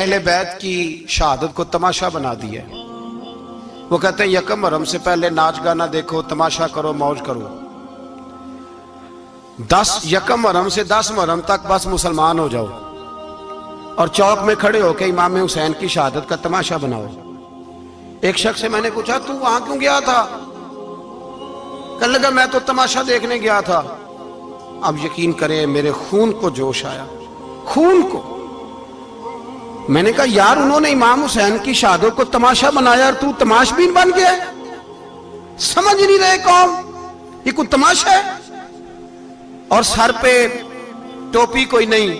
اہل بیت کی شہادت کو تماشا بنا دیا ہے۔ وہ کہتے ہیں یکم محرم سے پہلے ناچ گانا دیکھو، تماشا کرو، موج کرو۔ 10 یکم محرم سے 10 محرم تک بس مسلمان ہو جاؤ اور چوک میں کھڑے ہو کے امام حسین کی شہادت کا تماشا بناؤ۔ ایک شخص سے میں نے پوچھا تو وہاں کیوں گیا تھا؟ کہنے لگا میں تو تماشا دیکھنے گیا تھا۔ اب یقین کریں میرے خون کو جوش آیا، خون کو۔ میں نے کہا یار انہوں نے امام حسین کی شہادت کو تماشا بنایا اور تو تماش بین بن گیا، سمجھ نہیں رہے قوم یہ کوئی تماشا ہے؟ اور سر پہ ٹوپی کوئی نہیں،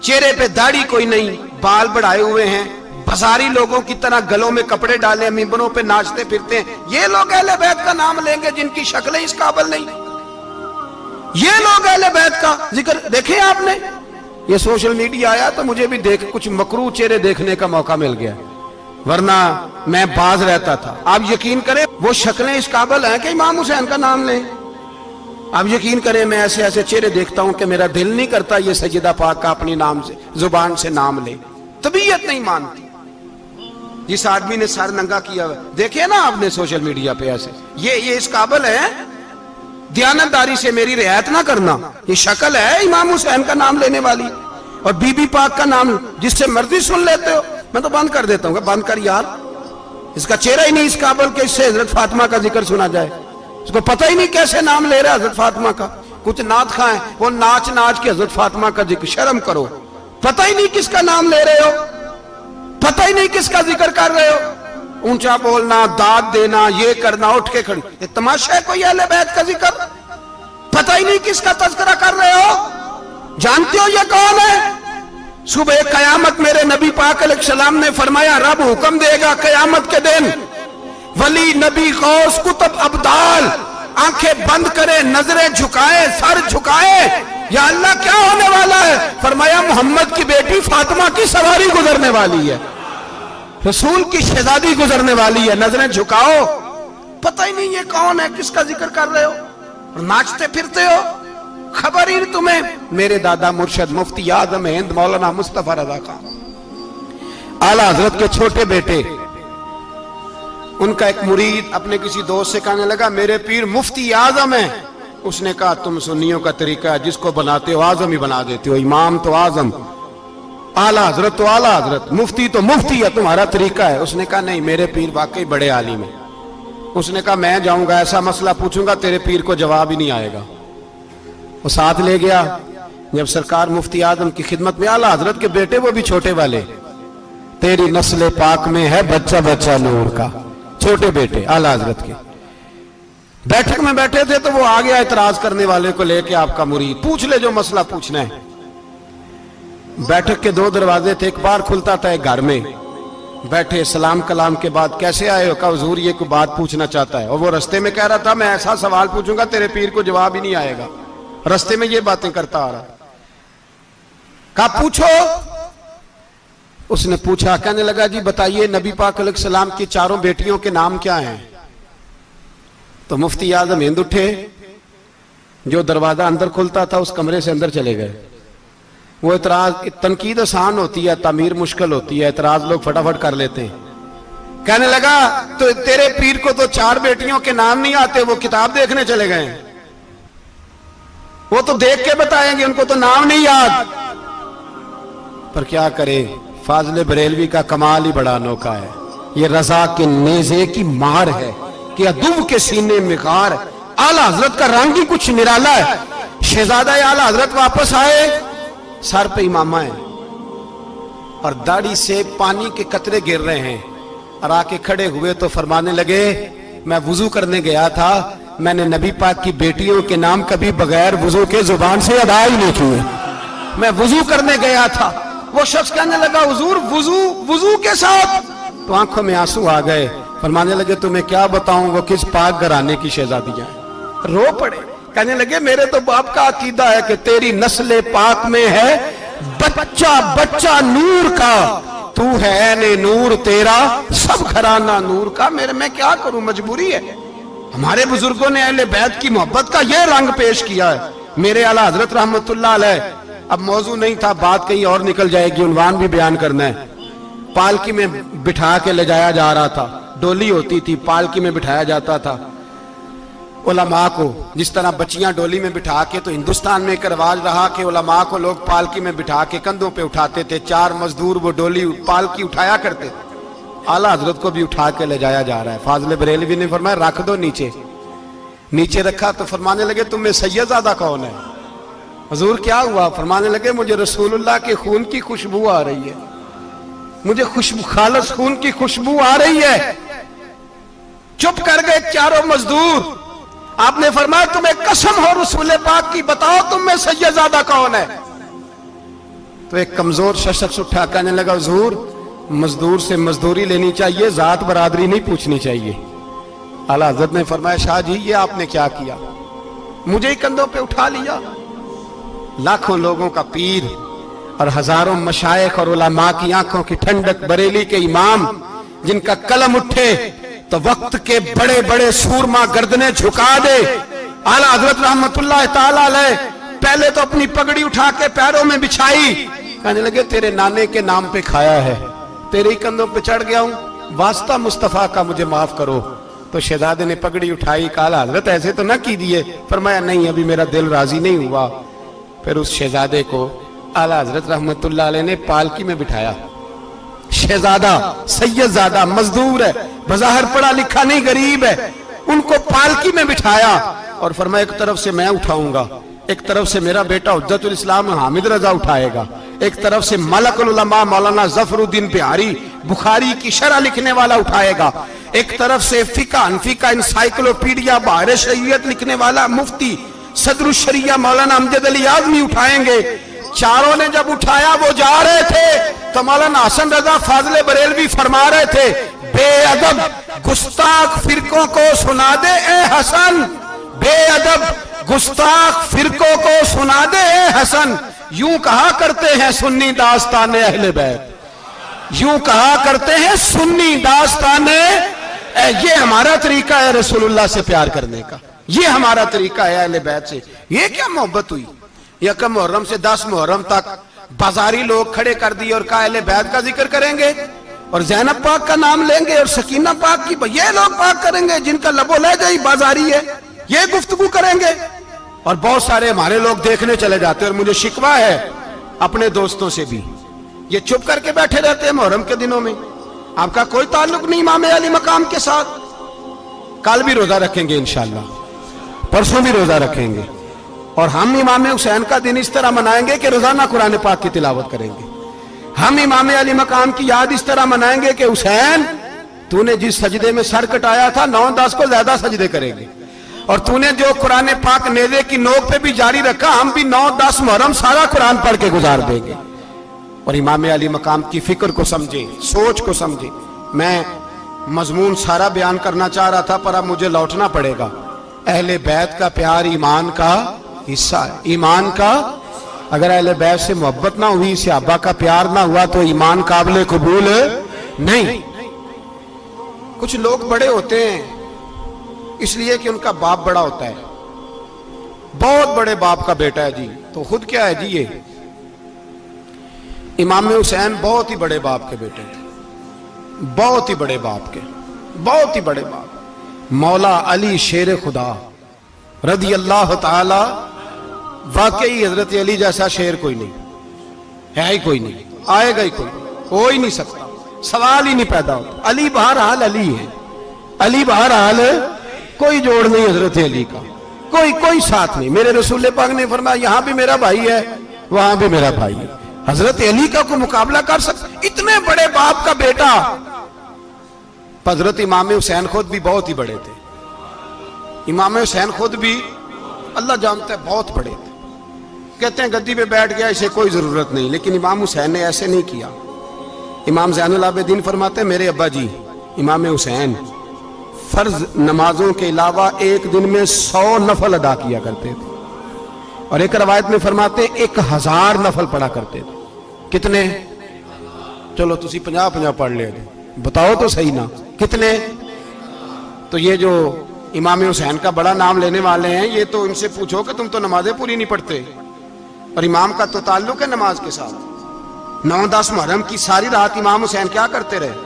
چہرے پہ داڑھی کوئی نہیں، بال بڑھائے ہوئے ہیں، بازاری لوگوں کی طرح گلوں میں کپڑے ڈالے ممبروں پہ ناچتے پھرتے ہیں۔ یہ لوگ اہل بیت کا نام لیں گے جن کی شکلیں اس قابل نہیں؟ یہ لوگ اہل بیت کا ذکر دیکھیں آپ نے؟ یہ سوشل میڈیا آیا تو مجھے بھی دیکھ کچھ مکروہ چہرے دیکھنے کا موقع مل گیا، ورنہ میں باز رہتا تھا۔ آپ یقین کریں وہ شکلیں اس قابل ہیں کہ امام حسین کا نام لیں؟ آپ یقین کریں میں ایسے ایسے چہرے دیکھتا ہوں کہ میرا دل نہیں کرتا یہ سیدہ پاک کا اپنی نام سے زبان سے نام لے، طبیعت نہیں مانتی۔ جس آدمی نے سر ننگا کیا دیکھے نا آپ نے سوشل میڈیا پہ ایسے، یہ اس قابل ہے دیانتداری سے میری رعایت نہ کرنا؟ یہ شکل ہے امام حسین کا نام لینے والی؟ اور بی بی پاک کا نام جس سے مرضی سن لیتے ہو؟ میں تو بند کر دیتا ہوں کہ بند کر یار، اس کا چہرہ ہی نہیں اس قابل کہ اس سے حضرت فاطمہ کا ذکر سنا جائے، اس کو پتہ ہی نہیں کیسے نام لے رہا حضرت فاطمہ کا۔ کچھ نعت خواہیں وہ ناچ ناچ کے حضرت فاطمہ کا ذکر، شرم کرو، پتہ ہی نہیں کس کا نام لے رہے ہو، پتہ ہی نہیں کس کا ذکر کر رہے ہو، اونچا بولنا، داد دینا، یہ کرنا، اٹھ کے کھڑی، یہ تماشا ہے کوئی اہل بیت کا ذکر؟ پتہ ہی نہیں کس کا تذکرہ کر رہے ہو؟ جانتے ہو یہ کون ہے؟ صبح قیامت میرے نبی پاک علیہ السلام نے فرمایا رب حکم دے گا قیامت کے دن، ولی نبی غوث کتب ابدال آنکھیں بند کرے، نظریں جھکائے، سر جھکائے، یا اللہ کیا ہونے والا ہے؟ فرمایا محمد کی بیٹی فاطمہ کی سواری گزرنے والی ہے، رسول کی شہزادی گزرنے والی ہے، نظریں جھکاؤ۔ پتہ ہی نہیں یہ کون ہے، کس کا ذکر کر رہے ہو اور ناچتے پھرتے ہو، خبر ہی تمہیں۔ میرے دادا مرشد مفتی اعظم ہند مولانا مصطفیٰ رضا خان اعلیٰ حضرت کے چھوٹے بیٹے، ان کا ایک مرید اپنے کسی دوست سے کہنے لگا میرے پیر مفتی اعظم ہیں۔ اس نے کہا تم سنیوں کا طریقہ ہے جس کو بناتے ہو اعظم ہی بنا دیتے ہو، امام تو اعظم، اعلیٰ حضرت تو اعلیٰ حضرت، مفتی تو مفتی ہے، تمہارا طریقہ ہے۔ اس نے کہا نہیں میرے پیر واقعی بڑے عالم ہیں۔ اس نے کہا میں جاؤں گا ایسا مسئلہ پوچھوں گا تیرے پیر کو جواب ہی نہیں آئے گا۔ وہ ساتھ لے گیا، جب سرکار مفتی اعظم کی خدمت میں، اعلیٰ حضرت کے بیٹے وہ بھی چھوٹے والے، تیری نسل پاک میں ہے بچہ بچہ نور کا، چھوٹے بیٹے اعلیٰ حضرت کے بیٹھک میں بیٹھے تھے تو وہ آ گیا اعتراض کرنے والے کو لے کے، آپ کا مرید پوچھ لے جو مسئلہ پوچھنا ہے۔ بیٹھک کے 2 دروازے تھے، ایک بار کھلتا تھا ایک گھر میں، بیٹھے سلام کلام کے بعد کیسے آئے ہو؟ کہا حضور یہ کوئی بات پوچھنا چاہتا ہے، اور وہ رستے میں کہہ رہا تھا میں ایسا سوال پوچھوں گا تیرے پیر کو جواب ہی نہیں آئے گا، رستے میں یہ باتیں کرتا آ رہا۔ کہا پوچھو۔ اس نے پوچھا، کہنے لگا جی بتائیے نبی پاک علیہ السلام کی 4 بیٹیوں کے نام کیا ہیں؟ تو مفتی اعظم ہند اٹھے، جو دروازہ اندر کھلتا تھا اس کمرے سے اندر چلے گئے۔ وہ اعتراض، تنقید آسان ہوتی ہے، تعمیر مشکل ہوتی ہے، اعتراض لوگ فٹافٹ کر لیتے ہیں۔ کہنے لگا تو تیرے پیر کو تو 4 بیٹیوں کے نام نہیں آتے، وہ کتاب دیکھنے چلے گئے ہیں، وہ تو دیکھ کے بتائیں گے، ان کو تو نام نہیں یاد۔ پر کیا کرے، فاضل بریلوی کا کمال ہی بڑا انوکھا ہے، یہ رضا کے نیزے کی مار ہے کہ عدو کے سینے میں غار۔ اعلیٰ حضرت کا رنگ ہی کچھ نرالا ہے۔ شہزادہ اعلیٰ حضرت واپس آئے، سر پہ امامہ ہے اور داڑھی سے پانی کے قطرے گر رہے ہیں، اور آ کے کھڑے ہوئے تو فرمانے لگے میں وضو کرنے گیا تھا، میں نے نبی پاک کی بیٹیوں کے نام کبھی بغیر وضو کے زبان سے ادا ہی نہیں کیے، میں وضو کرنے گیا تھا۔ وہ شخص کہنے لگا حضور وضو کے ساتھ؟ تو آنکھوں میں آنسو آ گئے، فرمانے لگے تمہیں کیا بتاؤں وہ کس پاک گھرانے کی شہزادی ہیں۔ رو پڑے، کہنے لگے میرے تو باپ کا عقیدہ ہے کہ تیری نسل پاک میں ہے بچہ بچہ نور کا، تو ہے عین نور تیرا سب گھرانہ نور کا۔ میں کیا کروں، مجبوری ہے۔ ہمارے بزرگوں نے اہل بیت کی محبت کا یہ رنگ پیش کیا ہے۔ میرے اعلیٰ حضرت رحمت اللہ علیہ اب موضوع نہیں تھا، بات کہیں اور نکل جائے گی، عنوان بھی بیان کرنا ہے۔ پالکی میں بٹھا کے لے جایا جا رہا تھا، ڈولی ہوتی تھی، پالکی میں بٹھایا جاتا تھا علماء کو، جس طرح بچیاں ڈولی میں بٹھا کے، تو ہندوستان میں ایک رواج رہا کہ علماء کو لوگ پالکی میں بٹھا کے کندھوں پہ اٹھاتے تھے، 4 مزدور وہ ڈولی پالکی اٹھایا کرتے تھے۔ اعلیٰ حضرت کو بھی اٹھا کے لے جایا جا رہا ہے۔ فاضل بریلوی نے فرمایا رکھ دو نیچے، نیچے رکھا تو فرمانے لگے تم میں سید زادہ کون ہے؟ حضور کیا ہوا؟ فرمانے لگے مجھے رسول اللہ کے خون کی خوشبو آ رہی ہے، مجھے خالص خون کی خوشبو آ رہی ہے۔ چپ کر گئے چاروں مزدور۔ آپ نے فرمایا تمہیں قسم ہو رسول پاک کی، بتاؤ تم میں سید زادہ کون ہے؟ تو ایک کمزور شخص اٹھا کہنے لگا حضور مزدور سے مزدوری لینی چاہیے، ذات برادری نہیں پوچھنی چاہیے۔ اعلیٰ حضرت نے فرمایا شاہ جی یہ آپ نے کیا کیا؟ مجھے ہی کندھوں پہ اٹھا لیا۔ لاکھوں لوگوں کا پیر اور ہزاروں مشائخ اور علماء کی آنکھوں کی ٹھنڈک، بریلی کے امام جن کا قلم اٹھے تو وقت کے بڑے بڑے سورما گردنیں جھکا دے۔ اعلیٰ حضرت رحمت اللہ تعالیٰ علیہ پہلے تو اپنی پگڑی اٹھا کے پیروں میں بچھائی، کہنے لگے تیرے نانے کے نام پہ کھایا ہے، تیرے ہی کندھوں پہ چڑھ گیا ہوں، واسطہ مصطفیٰ کا مجھے معاف کرو۔ تو شہزادے نے پگڑی اٹھائی، کہا حضرت ایسے تو نہ کیجیے۔ فرمایا نہیں ابھی میرا دل راضی نہیں ہوا۔ پھر اس شہزادے کو اعلیٰ حضرت رحمت اللہ علیہ نے پالکی میں بٹھایا۔ شہزادہ سید زادہ مزدور ہے، بظاہر پڑھا لکھا نہیں، غریب ہے، ان کو پالکی میں بٹھایا اور فرمایا ایک طرف سے میں اٹھاؤں گا، ایک طرف سے میرا بیٹا حجت الاسلام حامد رضا اٹھائے گا، ایک طرف سے ملک العلماء مولانا ظفر الدین بہاری بخاری کی شرح لکھنے والا اٹھائے گا، ایک طرف سے فقہ انفی کا انسائیکلوپیڈیا بحر شریعت لکھنے والا مفتی صدر الشریعہ مولانا امجد علی اعظمی اٹھائیں گے۔ چاروں نے جب اٹھایا وہ جا رہے تھے تو مولانا حسن رضا فاضل بریلوی فرما رہے تھے بے ادب گستاخ فرقوں کو سنا دے اے حسن، بے ادب گستاخ فرقوں کو سنا دے اے حسن، یوں کہا کرتے ہیں سنی داستان اہل بیت، یوں کہا کرتے ہیں سنی داستان، یہ ہمارا طریقہ ہے رسول اللہ سے پیار کرنے کا، یہ ہمارا طریقہ ہے اہل بیت سے۔ یہ کیا محبت ہوئی؟ یکم محرم سے 10 محرم تک بازاری لوگ کھڑے کر دیے اور کہا اہل بیت کا ذکر کریں گے اور زینب پاک کا نام لیں گے اور سکینہ پاک کی، یہ لوگ پاک کریں گے جن کا لب و لہجہ ہی بازاری ہے، یہ گفتگو کریں گے۔ اور بہت سارے ہمارے لوگ دیکھنے چلے جاتے ہیں، اور مجھے شکوہ ہے اپنے دوستوں سے بھی، یہ چپ کر کے بیٹھے رہتے ہیں محرم کے دنوں میں، آپ کا کوئی تعلق نہیں امام علی مقام کے ساتھ۔ کل بھی روزہ رکھیں گے انشاءاللہ، پرسوں بھی روزہ رکھیں گے، اور ہم امام حسین کا دن اس طرح منائیں گے کہ روزانہ قرآن پاک کی تلاوت کریں گے۔ ہم امام علی مقام کی یاد اس طرح منائیں گے کہ حسین تو نے جس سجدے میں سر کٹایا تھا 9-10 کو زیادہ سجدے کریں گے، اور تو نے جو قرآن پاک نیزے کی نوک پہ بھی جاری رکھا، ہم بھی 9-10 محرم سارا قرآن پڑھ کے گزار دیں گے۔ اور امام علی مقام کی فکر کو سمجھیں، سوچ کو سمجھیں۔ میں مضمون سارا بیان کرنا چاہ رہا تھا پر اب مجھے لوٹنا پڑے گا۔ اہل بیت کا پیار ایمان کا حصہ ہے، ایمان کا، اگر اہل بیت سے محبت نہ ہوئی، صحابہ کا پیار نہ ہوا تو ایمان قابل قبول نہیں۔ کچھ لوگ بڑے ہوتے ہیں اس لیے کہ ان کا باپ بڑا ہوتا ہے، بہت بڑے باپ کا بیٹا ہے جی، تو خود کیا ہے جی، یہ امام حسین بہت ہی بڑے باپ کے بیٹے تھے، بہت ہی بڑے باپ کے، بہت ہی بڑے باپ، مولا علی شیر خدا رضی اللہ تعالی، واقعی حضرت علی جیسا شیر کوئی نہیں ہے، ہی کوئی نہیں، آئے گا ہی کوئی نہیں، ہو ہی نہیں سکتا، سوال ہی نہیں پیدا ہوتا۔ علی بہرحال علی ہے، علی بہرحال کوئی جوڑ نہیں حضرت علی کا، کوئی ساتھ نہیں۔ میرے رسول پاک نے فرمایا یہاں بھی میرا بھائی ہے وہاں بھی میرا بھائی ہے، حضرت علی کا کوئی مقابلہ کر سکتا؟ اتنے بڑے باپ کا بیٹا۔ حضرت امام حسین خود بھی بہت ہی بڑے تھے، امام حسین خود بھی اللہ جانتا ہے بہت بڑے تھے۔ کہتے ہیں گدی پہ بیٹھ گیا اسے کوئی ضرورت نہیں، لیکن امام حسین نے ایسے نہیں کیا۔ امام زین العابدین فرماتے ہیں میرے ابا جی امام حسین فرض نمازوں کے علاوہ ایک دن میں 100 نفل ادا کیا کرتے تھے، اور ایک روایت میں فرماتے ہیں 1000 نفل پڑھا کرتے تھے۔ کتنے؟ چلو تسی 50 پڑھ لے دو، بتاؤ تو صحیح نا کتنے؟ تو یہ جو امام حسین کا بڑا نام لینے والے ہیں، یہ تو ان سے پوچھو کہ تم تو نمازیں پوری نہیں پڑھتے، اور امام کا تو تعلق ہے نماز کے ساتھ. 9-10 محرم کی ساری رات امام حسین کیا کرتے رہے؟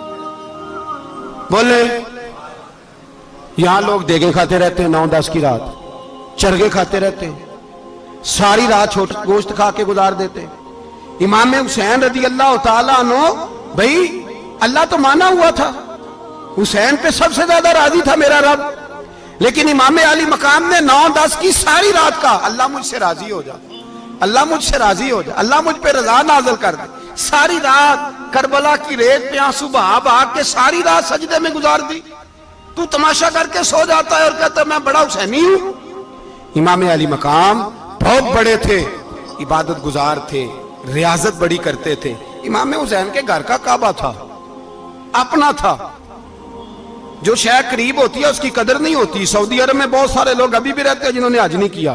بولے. یہاں لوگ دیگیں کھاتے رہتے ہیں 9-10 کی رات, چرگے کھاتے رہتے ہیں, ساری رات گوشت کھا کے گزار دیتے. امام حسین رضی اللہ تعالیٰ عنہ, بھائی اللہ تو مانا ہوا تھا, حسین پہ سب سے زیادہ راضی تھا میرا رب, لیکن امام علی مقام نے 9-10 کی ساری رات کا اللہ مجھ سے راضی ہو جا, اللہ مجھ سے راضی ہو جا, اللہ مجھ پہ رضا نازل کر دے. ساری رات کربلا کی ریت پہ آنسو بہا بہا کے ساری رات سجدے میں گزار دی. تو تماشا کر کے سو جاتا ہے اور کہتا ہے میں بڑا حسینی ہوں. امام علی مقام بہت بڑے تھے, عبادت گزار تھے, ریاضت بڑی کرتے تھے. امام حسین کے گھر کا کعبہ تھا, اپنا تھا. جو شے قریب ہوتی ہے اس کی قدر نہیں ہوتی. سعودی عرب میں بہت سارے لوگ ابھی بھی رہتے ہیں جنہوں نے حج نہیں کیا,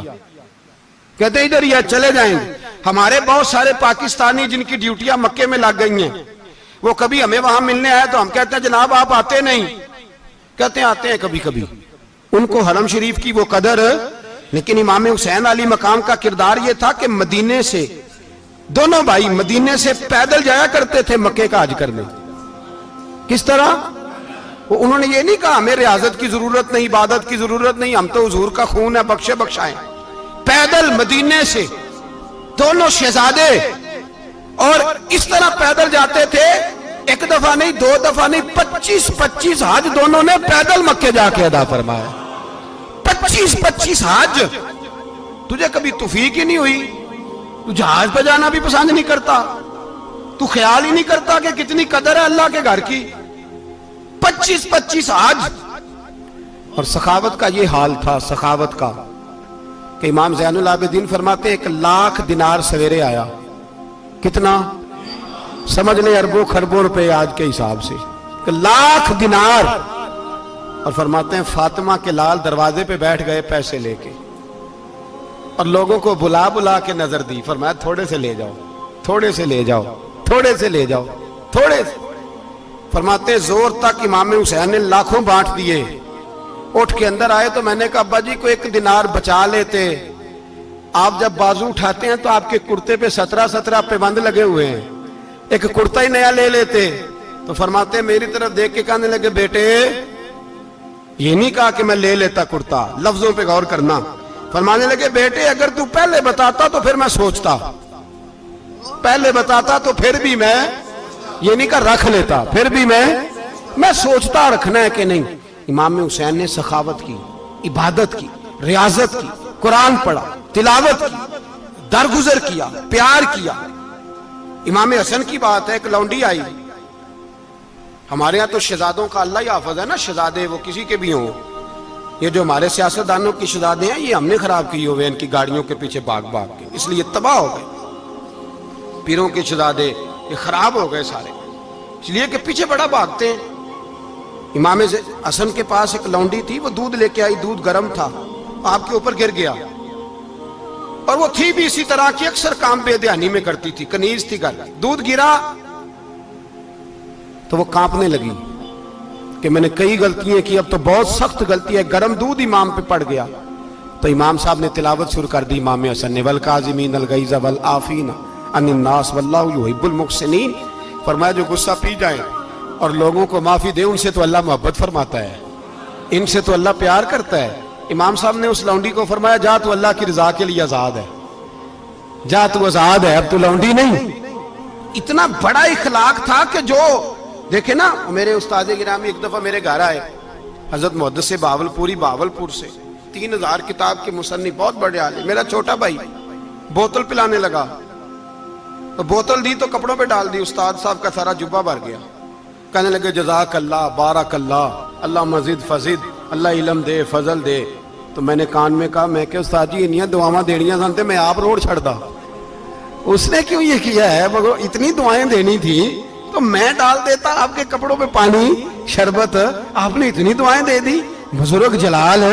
کہتے ادھر ہی چلے جائیں. ہمارے بہت سارے پاکستانی جن کی ڈیوٹیاں مکے میں لگ گئی ہیں, وہ کبھی ہمیں وہاں ملنے آئے تو ہم کہتے ہیں جناب آپ آتے نہیں, کہتے ہیں آتے ہیں کبھی کبھی. ان کو حرم شریف کی وہ قدر. لیکن امام حسین علی مقام کا کردار یہ تھا کہ مدینے سے, دونوں بھائی مدینے سے پیدل جایا کرتے تھے مکے کا حج کرنے. کس طرح؟ انہوں نے یہ نہیں کہا ہمیں ریاضت کی ضرورت نہیں, عبادت کی ضرورت نہیں, ہم تو حضور کا خون ہے بخشے بخشائیں. پیدل مدینے سے دونوں شہزادے, اور اس طرح پیدل جاتے تھے. ایک دفعہ نہیں, 2 دفعہ نہیں, 25 حج دونوں نے پیدل مکے جا کے ادا فرمایا. 25 حج. تجھے کبھی توفیق ہی نہیں ہوئی؟ تو جہاز پہ جانا بھی پسند نہیں کرتا, تو خیال ہی نہیں کرتا کہ کتنی قدر ہے اللہ کے گھر کی. 25 حج. اور سخاوت کا یہ حال تھا, سخاوت کا, کہ امام زین العابدین فرماتے 1,00,000 دینار سویرے آیا. کتنا؟ سمجھ لیں اربوں خربوں روپے آج کے حساب سے. 1,00,000 دینار. اور فرماتے ہیں فاطمہ کے لال دروازے پہ بیٹھ گئے پیسے لے کے, اور لوگوں کو بلا بلا کے نظر دی. فرمایا تھوڑے سے لے جاؤ, تھوڑے سے لے جاؤ, تھوڑے سے لے جاؤ, تھوڑے سے. فرماتے ہیں زور تک امام حسین نے لاکھوں بانٹ دیے. اٹھ کے اندر آئے تو میں نے کہا ابا جی کو 1 دینار بچا لیتے. آپ جب بازو اٹھاتے ہیں تو آپ کے کرتے پہ 17 پابند لگے ہوئے ہیں, ایک کرتا ہی نیا لے لیتے. تو فرماتے ہیں میری طرف دیکھ کے کہنے لگے بیٹے یہ نہیں کہا کہ میں لے لیتا کرتا, لفظوں پہ غور کرنا. فرمانے لگے بیٹے اگر تو پہلے بتاتا تو پھر میں سوچتا, پہلے بتاتا تو پھر بھی میں یہ نہیں کہا رکھ لیتا, پھر بھی میں سوچتا رکھنا ہے کہ نہیں. امام حسین نے سخاوت کی, عبادت کی, ریاضت کی, قرآن پڑھا, تلاوت کی, درگزر کیا, پیار کیا. امام حسن کی بات ہے, ایک لونڈی آئی. ہمارے ہاں تو شہزادوں کا اللہ ہی حافظ ہے نا, شہزادے وہ کسی کے بھی ہوں. یہ جو ہمارے سیاستدانوں کی شہزادے ہیں یہ ہم نے خراب کی ہوئے ان کی گاڑیوں کے پیچھے بھاگ بھاگ کے, اس لیے تباہ ہو گئے. پیروں کے شہزادے یہ خراب ہو گئے سارے, اس لیے کہ پیچھے بڑا بھاگتے ہیں. امام حسن کے پاس ایک لونڈی تھی, وہ دودھ لے کے آئی, دودھ گرم تھا, آپ کے اوپر گر گیا. اور وہ تھی بھی اسی طرح کی, اکثر کام بے دھیانی میں کرتی تھی, کنیز تھی گھر. دودھ گرا تو وہ کانپنے لگی کہ میں نے کئی غلطیاں کی, اب تو بہت سخت غلطی ہے. گرم دودھ امام پہ پڑ گیا تو امام صاحب نے تلاوت شروع کر دی امام حسن نے, والکاظمین الغیظ والعافین عن الناس واللہ یحب المحسنین. فرمایا جو غصہ پی جائیں اور لوگوں کو معافی دے, ان سے تو اللہ محبت فرماتا ہے, ان سے تو اللہ پیار کرتا ہے. امام صاحب نے اس لونڈی کو فرمایا جا تو اللہ کی رضا کے لیے آزاد ہے, جا تو آزاد ہے, اب تو لونڈی نہیں. اتنا بڑا اخلاق تھا کہ جو دیکھیں نا, میرے استاد گرامی ایک دفعہ میرے گھر آئے, حضرت محدث بہاولپوری, بہاولپور سے, 3000 کتاب کے مصنف, بہت بڑے عالم. میرا چھوٹا بھائی بوتل پلانے لگا, تو بوتل دی تو کپڑوں پہ ڈال دی, استاد صاحب کا سارا جبہ بھر گیا. کہنے لگے جزاک اللہ, بارک اللہ, اللہ مزید فزید, اللہ علم دے, فضل دے. تو میں نے کان میں کہا, میں کہ استاد جی انیاں دعاواں دینیاں سنتے, میں آپ روڑ چھڑ دا. اس نے کیوں یہ کیا ہے, اتنی دعائیں دینی تھی تو میں ڈال دیتا آپ کے کپڑوں پہ پانی شربت, آپ نے اتنی دعائیں دے دی. بزرگ جلال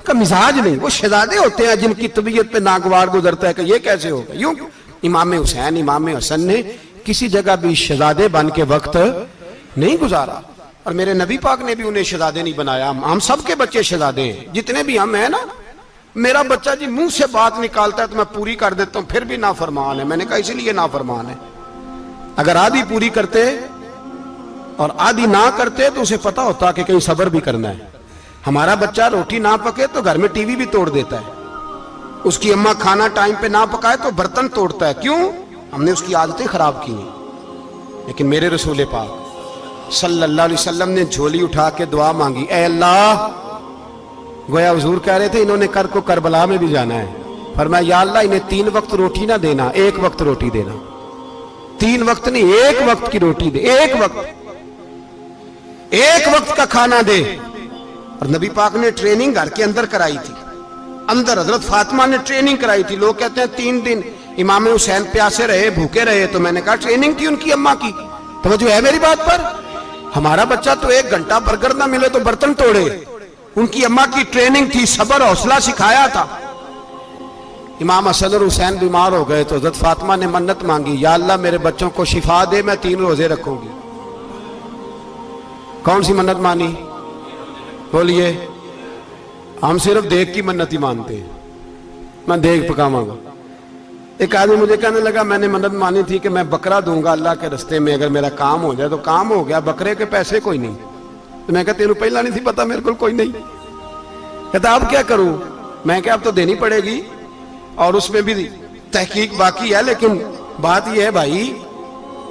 کا مزاج نہیں. وہ شہزادے ہوتے ہیں جن کی طبیعت پہ ناگوار گزرتا ہے کہ یہ کیسے ہوگا. یوں امام حسین, امام حسن نے کسی جگہ بھی شہزادے بن کے وقت نہیں گزارا, اور میرے نبی پاک نے بھی انہیں شہزادے نہیں بنایا. ہم سب کے بچے شہزادے ہیں, جتنے بھی ہم ہیں نا. میرا بچہ جی منہ سے بات نکالتا ہے تو میں پوری کر دیتا ہوں، پھر بھی نافرمان ہے۔ میں نے کہا اسی لیے نافرمان ہے، اگر آدھی پوری کرتے اور آدھی نہ کرتے تو اسے پتا ہوتا کہ کہیں صبر بھی کرنا ہے۔ ہمارا بچہ روٹی نہ پکے تو گھر میں ٹی وی بھی توڑ دیتا ہے، اس کی اماں کھانا ٹائم پہ نہ پکائے تو برتن توڑتا ہے۔ کیوں؟ ہم نے اس کی عادتیں خراب کی ہیں۔ لیکن میرے رسول پاک صلی اللہ علیہ وسلم نے جھولی اٹھا کے دعا مانگی، اے اللہ، گویا حضور کہہ رہے تھے انہوں نے کو کربلا میں بھی جانا ہے، فرمایا یا اللہ انہیں 3 وقت روٹی نہ دینا، 1 وقت روٹی دینا۔ 3 وقت نہیں، 1 وقت کی روٹی دے، 1 وقت کا کھانا دے۔ اور نبی پاک نے ٹریننگ گھر کے اندر کرائی تھی، اندر حضرت فاطمہ نے ٹریننگ کرائی تھی۔ لوگ کہتے ہیں 3 دن امام حسین پیاسے رہے، بھوکے رہے، تو میں نے کہا ٹریننگ تھی ان کی اماں کی۔ توجہ ہے میری بات پر؟ ہمارا بچہ تو 1 گھنٹہ برگر نہ ملے تو برتن توڑے، ان کی اماں کی ٹریننگ تھی، صبر حوصلہ سکھایا تھا۔ امام حسن اور حسین بیمار ہو گئے تو حضرت فاطمہ نے منت مانگی، یا اللہ میرے بچوں کو شفا دے، میں 3 روزے رکھوں گی۔ کون سی منت مانی؟ بولیے۔ ہم صرف دیکھ کی منت ہی مانتے ہیں، میں دیکھ پکاواں گا۔ ایک آدمی مجھے کہنے لگا میں نے منت مانی تھی کہ میں بکرا دوں گا اللہ کے رستے میں، اگر میرا کام ہو جائے تو کام ہو گیا، بکرے کے پیسے کوئی نہیں۔ تو میں کہتا تینوں پہلا نہیں تھی پتا میرے کو کوئی نہیں۔ کہتا اب کیا کروں؟ میں کہ اب تو دینی پڑے گی، اور اس میں بھی تحقیق باقی ہے، لیکن بات یہ ہے بھائی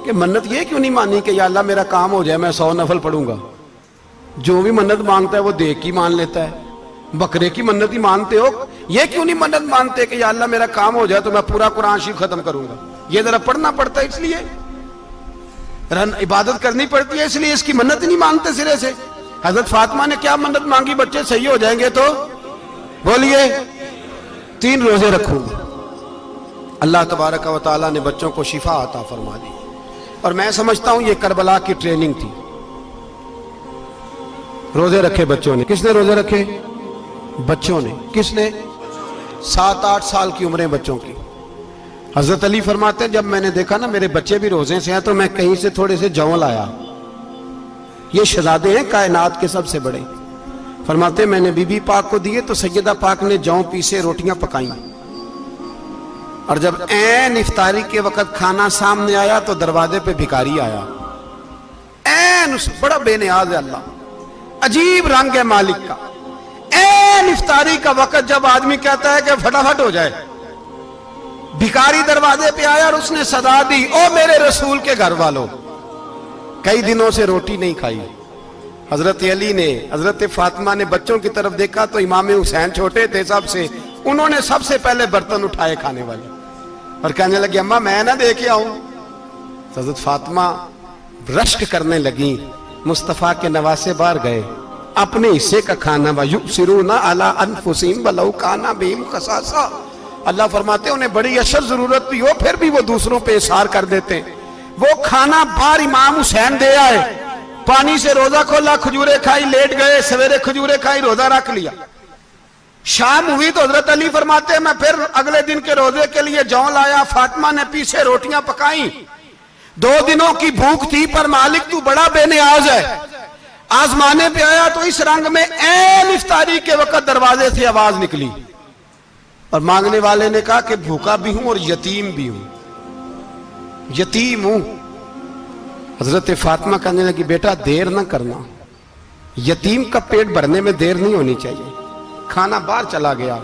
کہ منت یہ کیوں نہیں مانی کہ یا اللہ میرا کام ہو جائے میں 100 نفل پڑھوں گا؟ جو بھی منت مانگتا ہے وہ دیکھ کی مان لیتا ہے، بکرے کی منت ہی مانتے ہو، یہ کیوں نہیں منت مانتے کہ یا اللہ میرا کام ہو جائے تو میں پورا قرآن شریف ختم کروں گا؟ یہ ذرا پڑھنا پڑتا ہے، اس لیے عبادت کرنی پڑتی ہے، اس لیے اس کی منت نہیں مانتے سرے سے۔ حضرت فاطمہ نے کیا منت مانگی؟ بچے صحیح ہو جائیں گے تو بولیے 3 روزے رکھوں گے۔ اللہ تبارک و تعالیٰ نے بچوں کو شفا عطا فرما دی، اور میں سمجھتا ہوں یہ کربلا کی ٹریننگ تھی۔ روزے رکھے بچوں نے۔ کس نے روزے رکھے؟ بچوں نے۔ کس نے؟ 7-8 سال کی عمریں بچوں کی۔ حضرت علی فرماتے ہیں جب میں نے دیکھا نا میرے بچے بھی روزے سے ہیں تو میں کہیں سے تھوڑے سے جوں لایا، یہ شہزادے ہیں کائنات کے سب سے بڑے۔ فرماتے ہیں میں نے بی بی پاک کو دیے تو سیدہ پاک نے جوں پیسے روٹیاں پکائیں، اور جب عین افطاری کے وقت کھانا سامنے آیا تو دروازے پہ بھکاری آیا، عین اس بڑا بے نیاز ہے اللہ، عجیب رنگ ہے مالک کا۔ عین افطاری کا وقت جب آدمی کہتا ہے کہ فٹافٹ ہو جائے، بھکاری دروازے پہ آیا اور اس نے صدا دی، او میرے رسول کے گھر والوں، کئی دنوں سے روٹی نہیں کھائی۔ حضرت علی نے، حضرت فاطمہ نے بچوں کی طرف دیکھا تو امام حسین چھوٹے تھے سب سے، انہوں نے سب سے پہلے برتن اٹھائے کھانے والے، اور کہنے لگے اماں میں نہ دے کے آؤں؟ حضرت فاطمہ رشک کرنے لگیں، مصطفیٰ کے نواسے باہر گئے، اپنے حصے کا کھانا وَيُؤْثِرُونَ عَلَىٰ أَنفُسِهِمْ وَلَوْ كَانَ بِهِمْ خَصَاصَةٌ۔ اللہ فرماتے ہیں انہیں بڑی اشد ضرورت بھی ہو پھر بھی وہ دوسروں پہ اثار کر دیتے ہیں۔ وہ کھانا باہر امام حسین دے آئے، پانی سے روزہ کھولا، کھجورے کھائی، لیٹ گئے، سویرے کھجورے کھائی، روزہ رکھ لیا۔ شام ہوئی تو حضرت علی فرماتے ہیں میں پھر اگلے دن کے روزے کے لیے جوں لایا، فاطمہ نے پیچھے روٹیاں پکائیں۔ 2 دنوں کی بھوک تھی پر مالک تو بڑا بے نیاز ہے، آزمانے پہ آیا تو اس رنگ میں عین افطاری کے وقت دروازے سے آواز نکلی، اور مانگنے والے نے کہا کہ بھوکا بھی ہوں اور یتیم بھی ہوں، یتیم ہوں۔ حضرت فاطمہ کہنے لگی بیٹا دیر نہ کرنا، یتیم کا پیٹ بھرنے میں دیر نہیں ہونی چاہیے۔ کھانا باہر چلا گیا،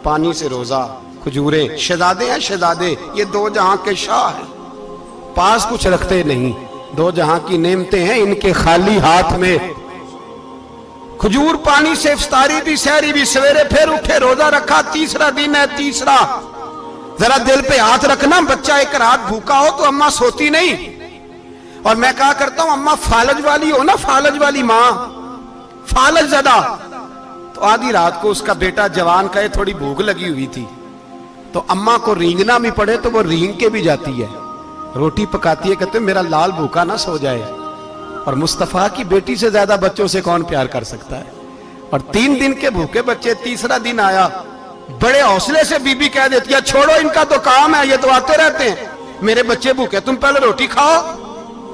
پانی سے روزہ، کھجورے، شہزادے ہیں شہزادے، یہ 2 جہاں کے شاہ ہیں، پاس کچھ رکھتے نہیں، 2 جہاں کی نعمتیں ہیں ان کے خالی ہاتھ میں۔ کھجور پانی سے افطاری بھی، سحری بھی، سویرے پھر اٹھے، روزہ رکھا، تیسرا دن ہے، تیسرا۔ ذرا دل پہ ہاتھ رکھنا، بچہ ایک رات بھوکا ہو تو اماں سوتی نہیں، اور میں کہا کرتا ہوں اماں فالج والی ہو نا، فالج والی ماں، فالج زدہ، تو آدھی رات کو اس کا بیٹا جوان کہے تھوڑی بھوک لگی ہوئی تھی تو اماں کو رینگنا بھی پڑے تو وہ رینگ کے بھی جاتی ہے، روٹی پکاتی ہے، کہتے ہیں میرا لال بھوکا نہ سو جائے۔ اور مصطفیٰ کی بیٹی سے زیادہ بچوں سے کون پیار کر سکتا ہے؟ اور 3 دن کے بھوکے بچے، تیسرا دن آیا، بڑے حوصلے سے بی بی کہہ دیتی ہے چھوڑو ان کا تو کام ہے، یہ تو آتے رہتے ہیں، میرے بچے بھوکے تم پہلے روٹی کھاؤ۔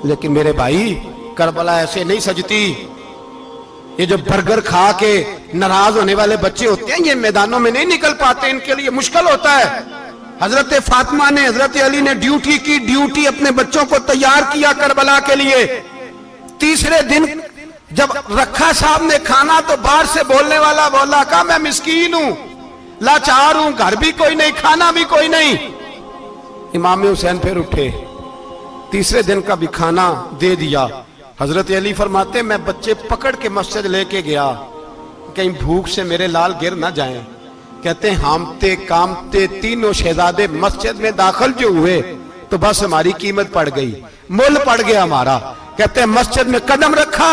لیکن میرے بھائی کربلا ایسے نہیں سجتی، یہ جو برگر کھا کے ناراض ہونے والے بچے ہوتے ہیں، یہ میدانوں میں نہیں نکل پاتے، ان کے لیے مشکل ہوتا ہے۔ حضرت فاطمہ نے، حضرت علی نے ڈیوٹی کی، ڈیوٹی اپنے بچوں کو تیار کیا کربلا کے لیے۔ تیسرے دن جب رکھا صاحب نے کھانا تو باہر سے بولنے والا بولا، کہا میں مسکین ہوں، لاچار ہوں، گھر بھی کوئی نہیں، کھانا بھی کوئی نہیں۔ امام حسین پھر اٹھے، تیسرے دن کا بھی کھانا دے دیا۔ حضرت علی فرماتے میں بچے پکڑ کے مسجد لے کے گیا، کہیں بھوک سے میرے لال گر نہ جائیں۔ کہتے ہیں ہامتے کامتے تینوں شہزادے مسجد میں داخل جو ہوئے تو بس ہماری قیمت پڑ گئی، مول پڑ گیا ہمارا۔ کہتے ہیں مسجد میں قدم رکھا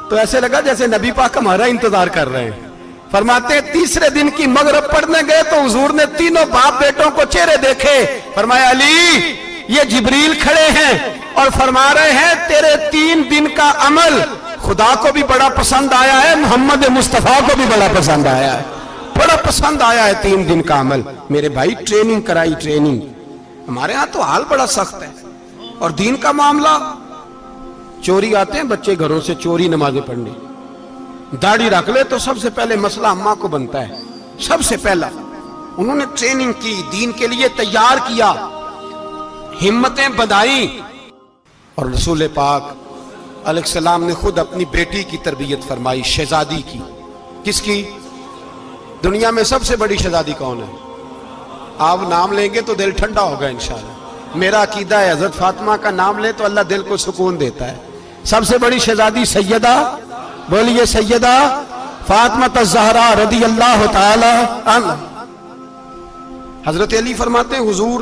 تو ایسے لگا جیسے نبی پاک ہمارا انتظار کر رہے ہیں۔ فرماتے ہیں تیسرے دن کی مغرب پڑھنے گئے تو حضور نے تینوں باپ بیٹوں کو چہرے دیکھے، فرمایا علی یہ جبریل کھڑے ہیں اور فرما رہے ہیں تیرے 3 دن کا عمل خدا کو بھی بڑا پسند آیا ہے، محمد مصطفیٰ کو بھی بڑا پسند آیا ہے، بڑا پسند آیا ہے 3 دن کا عمل۔ میرے بھائی ٹریننگ کرائی، ٹریننگ۔ ہمارے ہاں تو حال بڑا سخت ہے، اور دین کا معاملہ، چوری آتے ہیں بچے گھروں سے چوری نمازیں پڑھنے، داڑھی رکھ لے تو سب سے پہلے مسئلہ اماں کو بنتا ہے، سب سے پہلا۔ انہوں نے ٹریننگ کی، دین کے لیے تیار کیا، ہمتیں بدھائیں، اور رسول پاک علیہ السلام نے خود اپنی بیٹی کی تربیت فرمائی، شہزادی کی۔ کس کی؟ دنیا میں سب سے بڑی شہزادی کون ہے؟ آپ نام لیں گے تو دل ٹھنڈا ہوگا انشاءاللہ۔ میرا عقیدہ ہے حضرت فاطمہ کا نام لے تو اللہ دل کو سکون دیتا ہے۔ سب سے بڑی شہزادی سیدہ، بولیے سیدہ فاطمہ الزہرا رضی اللہ تعالی عنہ۔ حضرت علی فرماتے ہیں حضور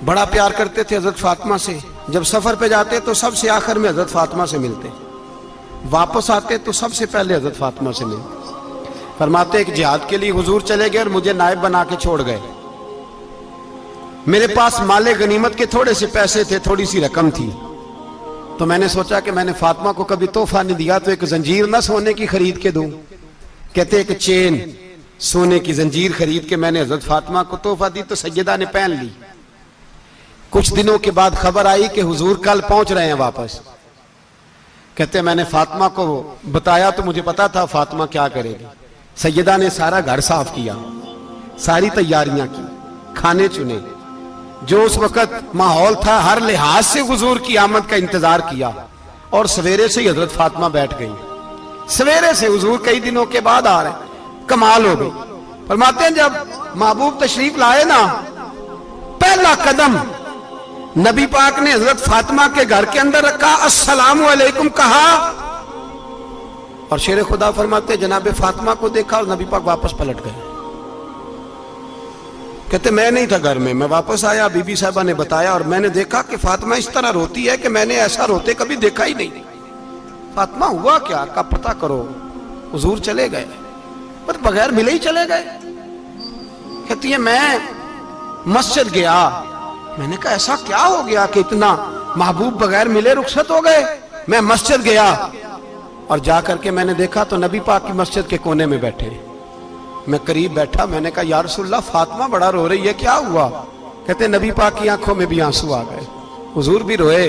بڑا پیار کرتے تھے حضرت فاطمہ سے، جب سفر پہ جاتے تو سب سے آخر میں حضرت فاطمہ سے ملتے، واپس آتے تو سب سے پہلے حضرت فاطمہ سے ملتے۔ فرماتے ایک جہاد کے لیے حضور چلے گئے اور مجھے نائب بنا کے چھوڑ گئے، میرے پاس مال غنیمت کے تھوڑے سے پیسے تھے، تھوڑی سی رقم تھی، تو میں نے سوچا کہ میں نے فاطمہ کو کبھی تحفہ نہیں دیا تو ایک زنجیر نہ سونے کی خرید کے دوں۔ کہتے ایک چین سونے کی زنجیر خرید کے میں نے حضرت فاطمہ کو تحفہ دی تو سیدہ نے پہن لی۔ کچھ دنوں کے بعد خبر آئی کہ حضور کل پہنچ رہے ہیں واپس۔ کہتے میں نے فاطمہ کو بتایا تو مجھے پتا تھا فاطمہ کیا کرے گی۔ سیدہ نے سارا گھر صاف کیا، ساری تیاریاں کی، کھانے چنے، جو اس وقت ماحول تھا ہر لحاظ سے حضور کی آمد کا انتظار کیا، اور سویرے سے ہی حضرت فاطمہ بیٹھ گئی۔ سویرے سے حضور کئی دنوں کے بعد آ رہے ہیں، کمال ہو گئی۔ فرماتے ہیں جب محبوب تشریف لائے نا، پہلا قدم نبی پاک نے حضرت فاطمہ کے گھر کے اندر رکھا، السلام علیکم کہا، اور شیر خدا فرماتے جناب فاطمہ کو دیکھا اور نبی پاک واپس پلٹ گئے۔ کہتے میں نہیں تھا گھر میں واپس آیا، بی بی صاحبہ نے بتایا اور میں نے دیکھا کہ فاطمہ اس طرح روتی ہے کہ میں نے ایسا روتے کبھی دیکھا ہی نہیں۔ فاطمہ ہوا کیا؟ کا پتہ کرو۔ حضور چلے گئے، پر بغیر ملے ہی چلے گئے۔ کہتی ہے میں مسجد گیا، میں نے کہا ایسا کیا ہو گیا کہ اتنا محبوب بغیر ملے رخصت ہو گئے؟ میں مسجد گیا اور جا کر کے میں نے دیکھا تو نبی پاک کی مسجد کے کونے میں بیٹھے، میں قریب بیٹھا، میں نے کہا یا رسول اللہ فاطمہ بڑا رو رہی ہے، کیا ہوا؟ کہتے نبی پاک کی آنکھوں میں بھی آنسو آ گئے، حضور بھی روئے۔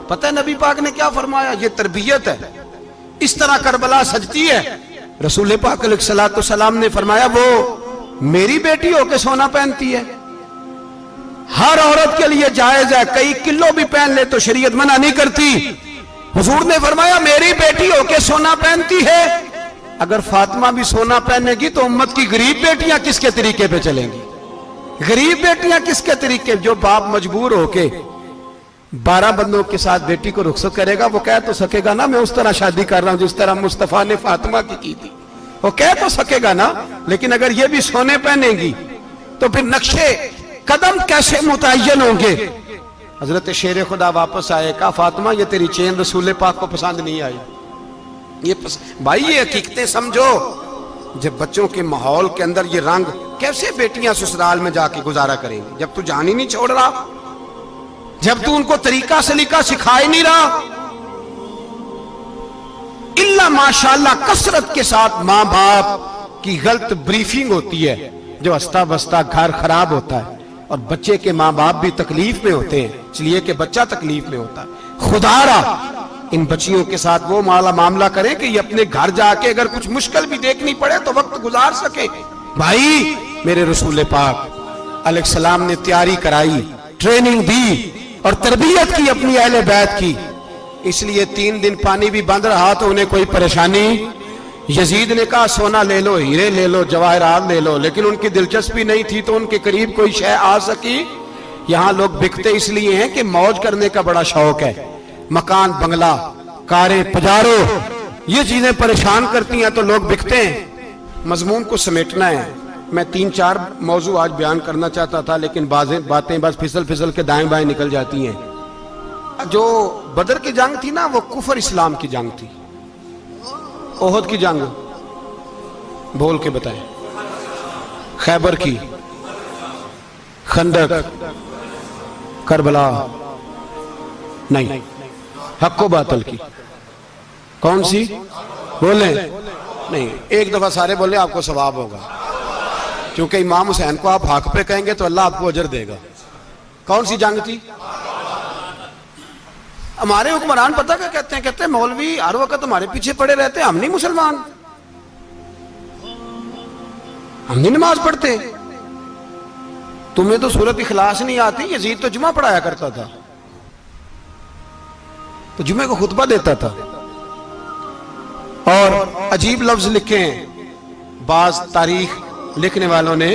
پتہ ہے نبی پاک نے کیا فرمایا؟ یہ تربیت ہے، اس طرح کربلا سجتی ہے۔ رسول پاک علیہ السلام نے فرمایا وہ میری بیٹی ہو کے سونا پہنتی ہے، ہر عورت کے لیے جائز ہے، کئی کلو بھی پہن لے تو شریعت منع نہیں کرتی۔ حضور نے فرمایا میری بیٹی ہو کے سونا پہنتی ہے، اگر فاطمہ بھی سونا پہنے گی تو امت کی غریب بیٹیاں کس کے طریقے پہ چلیں گی؟ غریب بیٹیاں کس کے طریقے؟ جو باپ مجبور ہو کے 12 بندوں کے ساتھ بیٹی کو رخصت کرے گا وہ کہہ تو سکے گا نا میں اس طرح شادی کر رہا ہوں جس طرح مصطفیٰ نے فاطمہ کی تھی، وہ کہہ تو سکے گا نا، لیکن اگر یہ بھی سونے پہنے گی تو پھر نقشے قدم کیسے متعین ہوں گے؟ حضرت شیر خدا واپس آئے، کہا فاطمہ یہ تیری چین رسول پاک کو پسند نہیں آئی۔ بھائی یہ حقیقتیں سمجھو، جب بچوں کے ماحول کے اندر یہ رنگ، کیسے بیٹیاں سسرال میں جا کے گزارا کریں گی جب تو جان ہی نہیں چھوڑ رہا، جب تو ان کو طریقہ سلیقہ سکھائے نہیں رہا؟ اللہ ماشاءاللہ کثرت کے ساتھ ماں باپ کی غلط بریفنگ ہوتی ہے، جو ہستا بستا گھر خراب ہوتا ہے، اور بچے کے ماں باپ بھی تکلیف میں ہوتے ہیں، اس لیے کہ بچہ تکلیف میں ہوتا ہے۔ خدا را ان بچیوں کے ساتھ وہ معاملہ کریں کہ یہ اپنے گھر جا کے اگر کچھ مشکل بھی دیکھنی پڑے تو وقت گزار سکے. بھائی میرے رسول پاک علیہ السلام نے تیاری کرائی، ٹریننگ دی اور تربیت کی اپنی اہل بیت کی، اس لیے 3 دن پانی بھی بند رہا تو انہیں کوئی پریشانی. یزید نے کہا سونا لے لو، ہیرے لے لو، جواہرات لے لو، لیکن ان کی دلچسپی نہیں تھی تو ان کے قریب کوئی شے آ سکی. یہاں لوگ بکتے اس لیے ہیں کہ موج کرنے کا بڑا شوق ہے، مکان بنگلہ کاریں پجارو یہ چیزیں پریشان کرتی ہیں تو لوگ بکتے ہیں. مضمون کو سمیٹنا ہے. میں 3-4 موضوع آج بیان کرنا چاہتا تھا لیکن باتیں بس پھسل کے دائیں بائیں نکل جاتی ہیں. جو بدر کی جنگ تھی نا وہ کفر اسلام کی جنگ تھی. احد کی جنگ بول کے بتائیں. خیبر کی، خندق، کربلا نہیں، حق و باطل کی. کون سی بولیں؟ نہیں، ایک دفعہ سارے بولے آپ کو ثواب ہوگا، کیونکہ امام حسین کو آپ حق پہ کہیں گے تو اللہ آپ کو اجر دے گا. کون سی جنگ تھی؟ ہمارے حکمران پتہ کیا کہتے ہیں؟ کہتے ہیں مولوی ہر وقت ہمارے پیچھے پڑے رہتے ہیں، ہم نہیں مسلمان، ہم نہیں نماز پڑھتے. تمہیں تو سورت اخلاص نہیں آتی. یزید تو جمعہ پڑھایا کرتا تھا، تو جمعے کو خطبہ دیتا تھا. اور عجیب لفظ لکھے ہیں بعض تاریخ لکھنے والوں نے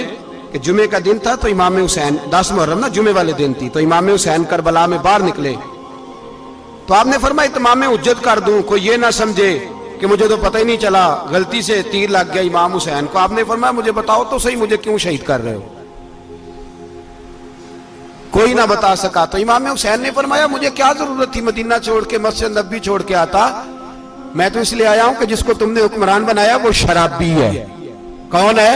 کہ جمعے کا دن تھا تو امام حسین 10 محرم نا جمعے والے دن تھی، تو امام حسین کربلا میں باہر نکلے تو آپ نے فرمایا اتمام حجت کر دوں، کوئی یہ نہ سمجھے کہ مجھے تو پتہ ہی نہیں چلا، غلطی سے تیر لگ گیا امام حسین کو. آپ نے فرمایا مجھے بتاؤ تو صحیح مجھے کیوں شہید کر رہے ہو؟ کوئی نہ بتا سکا. تو امام حسین نے فرمایا مجھے کیا ضرورت تھی مدینہ چھوڑ کے مسجد نبوی چھوڑ کے آتا، میں تو اس لیے آیا ہوں کہ جس کو تم نے حکمران بنایا وہ شرابی ہے. کون ہے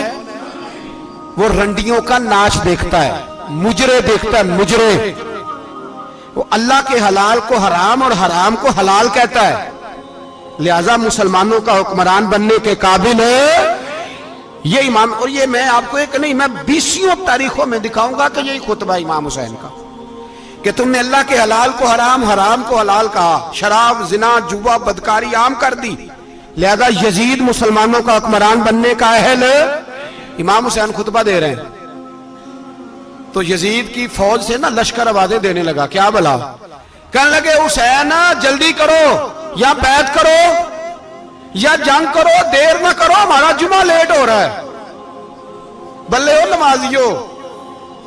وہ؟ رنڈیوں کا ناچ دیکھتا ہے، مجرے دیکھتا ہے، مجرے. وہ اللہ کے حلال کو حرام اور حرام کو حلال کہتا ہے، لہذا مسلمانوں کا حکمران بننے کے قابل ہے یہ امام. اور یہ میں آپ کو ایک نہیں، میں 20 تاریخوں میں دکھاؤں گا کہ یہی خطبہ امام حسین کا کہ تم نے اللہ کے حلال کو حرام، حرام کو حلال کہا، شراب، زنا، جوا، بدکاری عام کر دی، لہذا یزید مسلمانوں کا حکمران بننے کا اہل. امام حسین خطبہ دے رہے ہیں تو یزید کی فوج سے نا لشکر آوازیں دینے لگا. کیا بلا؟ کہنے لگے حسین جلدی کرو، یا بیعت کرو یا جنگ کرو، دیر نہ کرو، ہمارا جمعہ لیٹ ہو رہا ہے. بلے ہو نمازیو،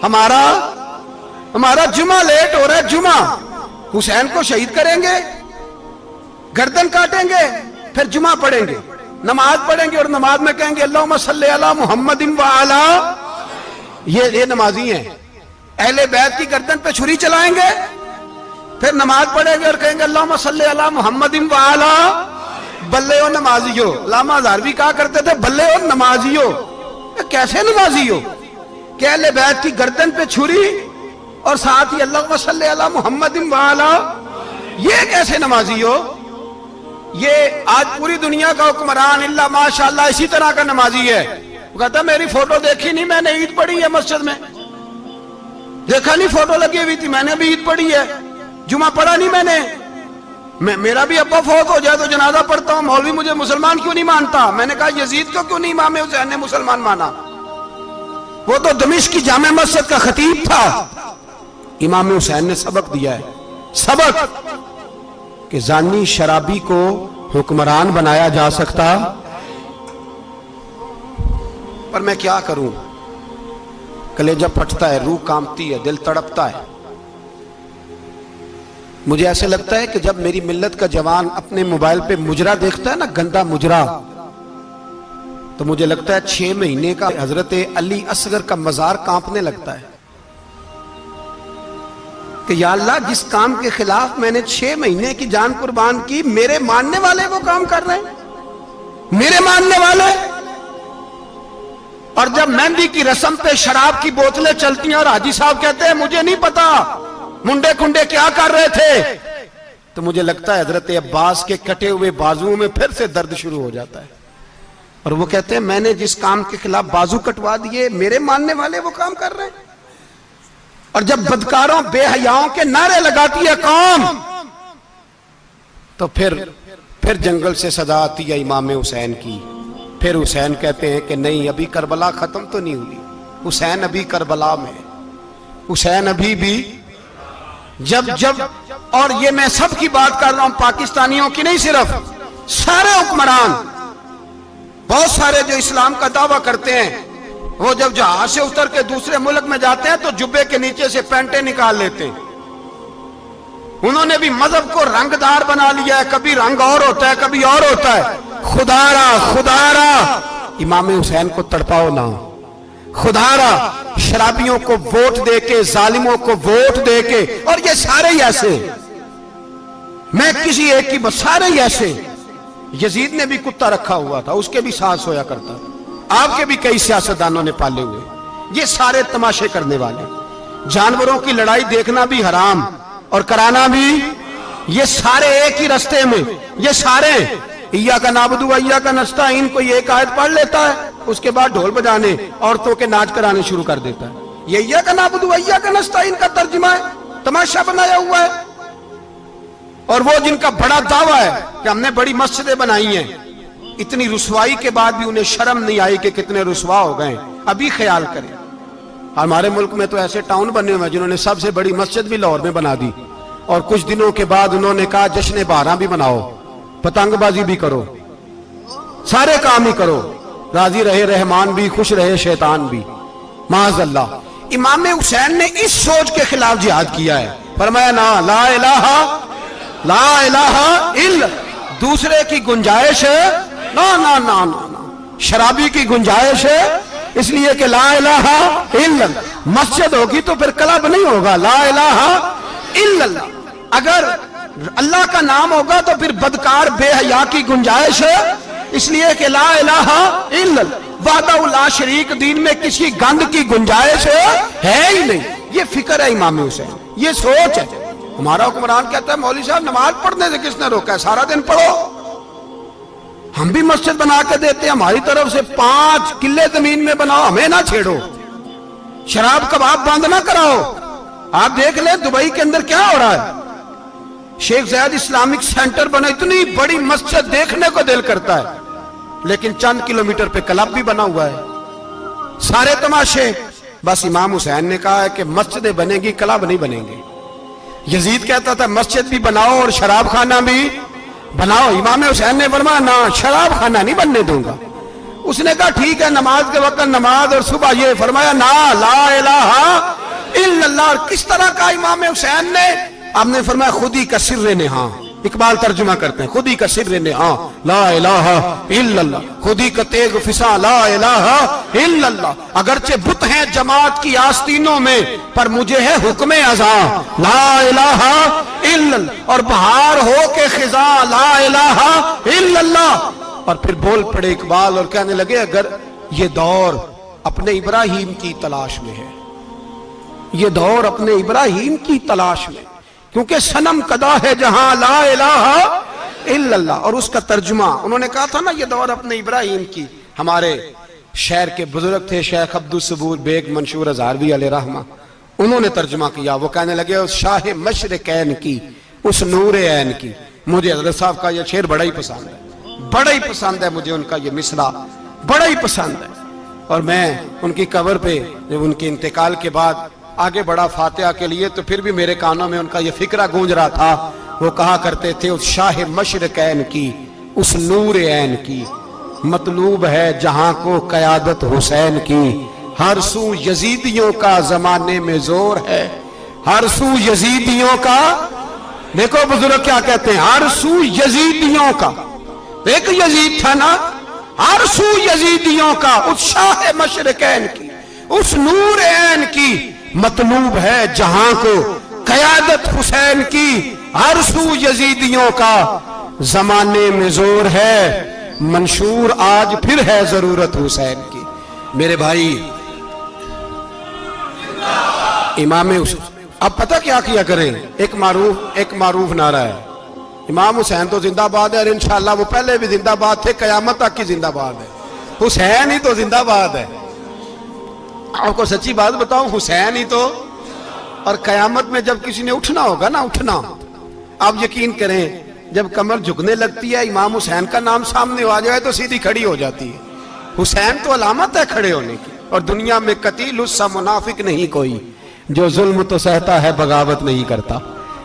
ہمارا جمعہ لیٹ ہو رہا ہے. جمعہ حسین کو شہید کریں گے، گردن کاٹیں گے، پھر جمعہ پڑھیں گے، نماز پڑھیں گے اور نماز میں کہیں گے اللہم صلی علی محمد وعلی. یہ نمازی ہیں. اہل بیت کی گردن پہ چھری چلائیں گے، پھر نماز پڑھیں گے اور کہیں گے اللہم صلی علی محمد وعلی. بلے ہو نمازیو. علامہ ہزاروی کہا کرتے تھے بلے ہو نمازیو. کیسے نمازیو کہ اہل بیت کی گردن پہ چھری اور ساتھ ہی اللہم صلی علی محمد وعلی؟ یہ کیسے نمازیو؟ یہ آج پوری دنیا کا حکمران اللہ ماشاءاللہ اسی طرح کا نمازی ہے. وہ کہتا ہے میری فوٹو دیکھی نہیں، میں نے عید پڑھی ہے مسجد میں، دیکھا نہیں فوٹو لگی ہوئی تھی، میں نے بھی عید پڑھی ہے، جمعہ پڑھا نہیں میں نے. میرا بھی ابا فوت ہو جائے تو جنازہ پڑھتا ہوں، مولوی مجھے مسلمان کیوں نہیں مانتا؟ میں نے کہا یزید کو کیوں نہیں امام حسین نے مسلمان مانا؟ وہ تو دمشق کی جامع مسجد کا خطیب تھا. امام حسین نے سبق دیا ہے، سبق کہ زانی شرابی کو حکمران بنایا جا سکتا. پر میں کیا کروں، کلیجہ پھٹتا ہے، روح کانپتی ہے، دل تڑپتا ہے. مجھے ایسے لگتا ہے کہ جب میری ملت کا جوان اپنے موبائل پہ مجرا دیکھتا ہے نا، گندا مجرا، تو مجھے لگتا ہے 6 مہینے کا حضرت علی اصغر کا مزار کانپنے لگتا ہے کہ یا اللہ جس کام کے خلاف میں نے 6 مہینے کی جان قربان کی، میرے ماننے والے وہ کام کر رہے ہیں، میرے ماننے والے. اور جب مہندی کی رسم پہ شراب کی بوتلیں چلتی ہیں اور حاجی صاحب کہتے ہیں مجھے نہیں پتا منڈے کنڈے کیا کر رہے تھے، تو مجھے لگتا ہے حضرت عباس کے کٹے ہوئے بازوؤں میں پھر سے درد شروع ہو جاتا ہے. اور وہ کہتے ہیں میں نے جس کام کے خلاف بازو کٹوا دیے، میرے ماننے والے وہ کام کر رہے ہیں. اور جب بدکاروں بے حیاؤں کے نعرے لگاتی ہے قوم تو پھر جنگل سے صدا آتی ہے امام حسین کی. پھر حسین کہتے ہیں کہ نہیں، ابھی کربلا ختم تو نہیں ہوئی، حسین ابھی کربلا میں، حسین ابھی بھی جب اور یہ میں سب کی بات کر رہا ہوں، پاکستانیوں کی نہیں، صرف سارے حکمران، بہت سارے جو اسلام کا دعویٰ کرتے ہیں، وہ جب جہاز سے اتر کے دوسرے ملک میں جاتے ہیں تو جبے کے نیچے سے پینٹیں نکال لیتے ہیں. انہوں نے بھی مذہب کو رنگ دار بنا لیا ہے، کبھی رنگ اور ہوتا ہے کبھی اور ہوتا ہے. خدا را امام حسین کو تڑپاؤ نہ، خدا را شرابیوں کو ووٹ دے کے، ظالموں کو ووٹ دے کے، اور یہ سارے ہی ایسے، میں کسی ایک کی بس، سارے ہی ایسے. یزید نے بھی کتا رکھا ہوا تھا، اس کے بھی سانس ہویا کرتا تھا، آپ کے بھی کئی سیاستدانوں نے پالے ہوئے. یہ سارے تماشے کرنے والے، جانوروں کی لڑائی دیکھنا بھی حرام اور کرانا بھی، یہ سارے ایک ہی رستے میں، یہ سارے ایاک نعبد و ایاک نستعین کوئی ایک آیت پڑھ لیتا ہے، اس کے بعد ڈھول بجانے، عورتوں کے ناچ کرانے شروع کر دیتا ہے. یہ ایاک نعبد و ایاک نستعین کا ترجمہ ہے، تماشا بنایا ہوا ہے. اور وہ جن کا بڑا دعویٰ ہے کہ ہم نے بڑی مسجدیں بنائی ہیں، اتنی رسوائی کے بعد بھی انہیں شرم نہیں آئی کہ کتنے رسوا ہو گئے. ابھی خیال کریں، ہمارے ملک میں تو ایسے ٹاؤن بنے ہوئے ہیں جنہوں نے سب سے بڑی مسجد بھی لاہور میں بنا دی، اور کچھ دنوں کے بعد انہوں نے کہا جشن بہاراں بھی بناؤ، پتنگ بازی بھی کرو، سارے کام ہی کرو، راضی رہے رحمان بھی، خوش رہے شیطان بھی. معاذ اللہ. امام حسین نے اس سوچ کے خلاف جہاد کیا ہے، فرمایا نا لا الہ الا، دوسرے کی گنجائش ہے نا، شرابی کی گنجائش ہے، اس لیے کہ لا الہ الا، مسجد ہوگی تو پھر کلب نہیں ہوگا، لا الہ الا اللہ. اگر اللہ کا نام ہوگا تو پھر بدکار بے حیا کی گنجائش ہے، اس لیے کہ لا الہ الا اللہ، وحدہ لا شریک دین میں کسی گند کی گنجائش ہے ہی نہیں. یہ فکر ہے امام حسین، یہ سوچ ہے. ہمارا حکمران کہتا ہے مولوی صاحب نماز پڑھنے سے کس نے روکا ہے، سارا دن پڑھو. ہم بھی مسجد بنا کے دیتے ہیں، ہماری طرف سے 5 کلے زمین میں بناؤ، ہمیں نہ چھیڑو. شراب کباب بند نہ کراؤ. آپ دیکھ لیں دبئی کے اندر کیا ہو رہا ہے، شیخ زید اسلامک سینٹر بنا، اتنی بڑی مسجد دیکھنے کو دل کرتا ہے، لیکن چند کلومیٹر پہ کلب بھی بنا ہوا ہے، سارے تماشے. بس امام حسین نے کہا ہے کہ مسجدیں بنے گی، کلب نہیں بنیں گے. یزید کہتا تھا مسجد بھی بناؤ اور شراب خانہ بھی بناؤ. امام حسین نے فرمایا نہ، شراب خانہ نہیں بننے دوں گا. اس نے کہا ٹھیک ہے، نماز کے وقت نماز اور صبح یہ. فرمایا نا لا الہ الا اللہ. اور کس طرح کا امام حسین نے، آپ نے فرمایا خودی کا سر نہاں. اقبال ترجمہ کرتے ہیں خودی کا سر نہاں لا الہ الا اللہ، خودی کا تیغ فساں لا الہ الا اللہ. اگرچہ بت ہیں جماعت کی آستینوں میں، پر مجھے ہے حکم ازاں لا الہ الا اللہ. اور بہار ہو کے خزاں لا الہ الا اللہ. اور پھر بول پڑے اقبال اور کہنے لگے اگر یہ دور اپنے ابراہیم کی تلاش میں ہے، یہ دور اپنے ابراہیم کی تلاش میں، کیونکہ صنم کدا ہے جہاں لا الہ الا اللہ. اور اس کا ترجمہ انہوں نے کہا تھا نا یہ دور اپنے ابراہیم کی. ہمارے شہر کے بزرگ تھے شیخ عبدالصبور بیگ منشور ہزاروی علیہ رحمہ، انہوں نے ترجمہ کیا. وہ کہنے لگے اس شاہ مشرقین کی، اس نور عین کی. مجھے حضرت صاحب کا یہ شعر بڑا ہی پسند ہے، بڑا ہی پسند ہے مجھے، ان کا یہ مصرع بڑا ہی پسند ہے. اور میں ان کی قبر پہ جب ان کے انتقال کے بعد آگے بڑھا فاتحہ کے لیے تو پھر بھی میرے کانوں میں ان کا یہ فکرہ گونج رہا تھا. وہ کہا کرتے تھے اس شاہ مشرقین کی، اس نور عین کی، مطلوب ہے جہاں کو قیادت حسین کی. ہر سو یزیدیوں کا زمانے میں زور ہے، ہر سو یزیدیوں کا. دیکھو بزرگ کیا کہتے ہیں، ہر سو یزیدیوں کا. ایک یزید تھا نا، ہر سو یزیدیوں کا، اس شاہ مشرقین کی، اس نور عین کی، مطلوب ہے جہاں کو قیادت حسین کی. ہر سو یزیدیوں کا زمانے میں زور ہے، منشور آج پھر ہے ضرورت حسین کی. میرے بھائی امام حسین، اب پتہ کیا کیا کریں، ایک معروف نعرہ ہے، امام حسین تو زندہ باد ہے، اور انشاءاللہ وہ پہلے بھی زندہ باد تھے، قیامت تک کی زندہ باد ہے. حسین ہی تو زندہ باد ہے. آپ کو سچی بات بتاؤں، حسین ہی تو. اور قیامت میں جب کسی نے اٹھنا ہوگا نا، اٹھنا، آپ یقین کریں جب کمر جھکنے لگتی ہے امام حسین کا نام سامنے آ جائے تو سیدھی کھڑی ہو جاتی ہے. حسین تو علامت ہے کھڑے ہونے کی. اور دنیا میں قتیل اس سا منافق نہیں کوئی جو ظلم تو سہتا ہے بغاوت نہیں کرتا.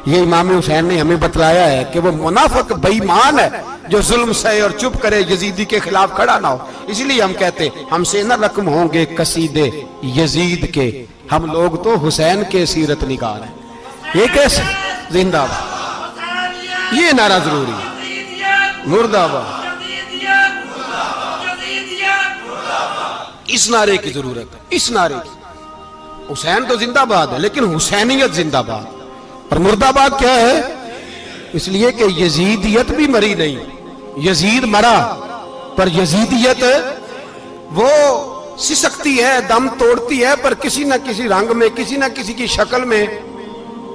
یہ امام حسین نے ہمیں بتلایا ہے کہ وہ منافق بے ایمان ہے جو ظلم سہے اور چپ کرے, یزیدی کے خلاف کھڑا نہ ہو. اس لیے ہم کہتے ہیں ہم سے نہ رقم ہوں گے قصیدے یزید کے, ہم لوگ تو حسین کے سیرت نگار ہیں. یہ کیسے زندہ باد, یہ نعرہ ضروری ہے. مرد آباد, اس نعرے کی ضرورت ہے, اس نعرے کی. حسین تو زندہ باد ہے لیکن حسینیت زندہ باد. اور مرد آباد کیا ہے؟ اس لیے کہ یزیدیت بھی مری نہیں, یزید مرا پر یزیدیت وہ سسکتی ہے, دم توڑتی ہے, پر کسی نہ کسی رنگ میں, کسی نہ کسی کی شکل میں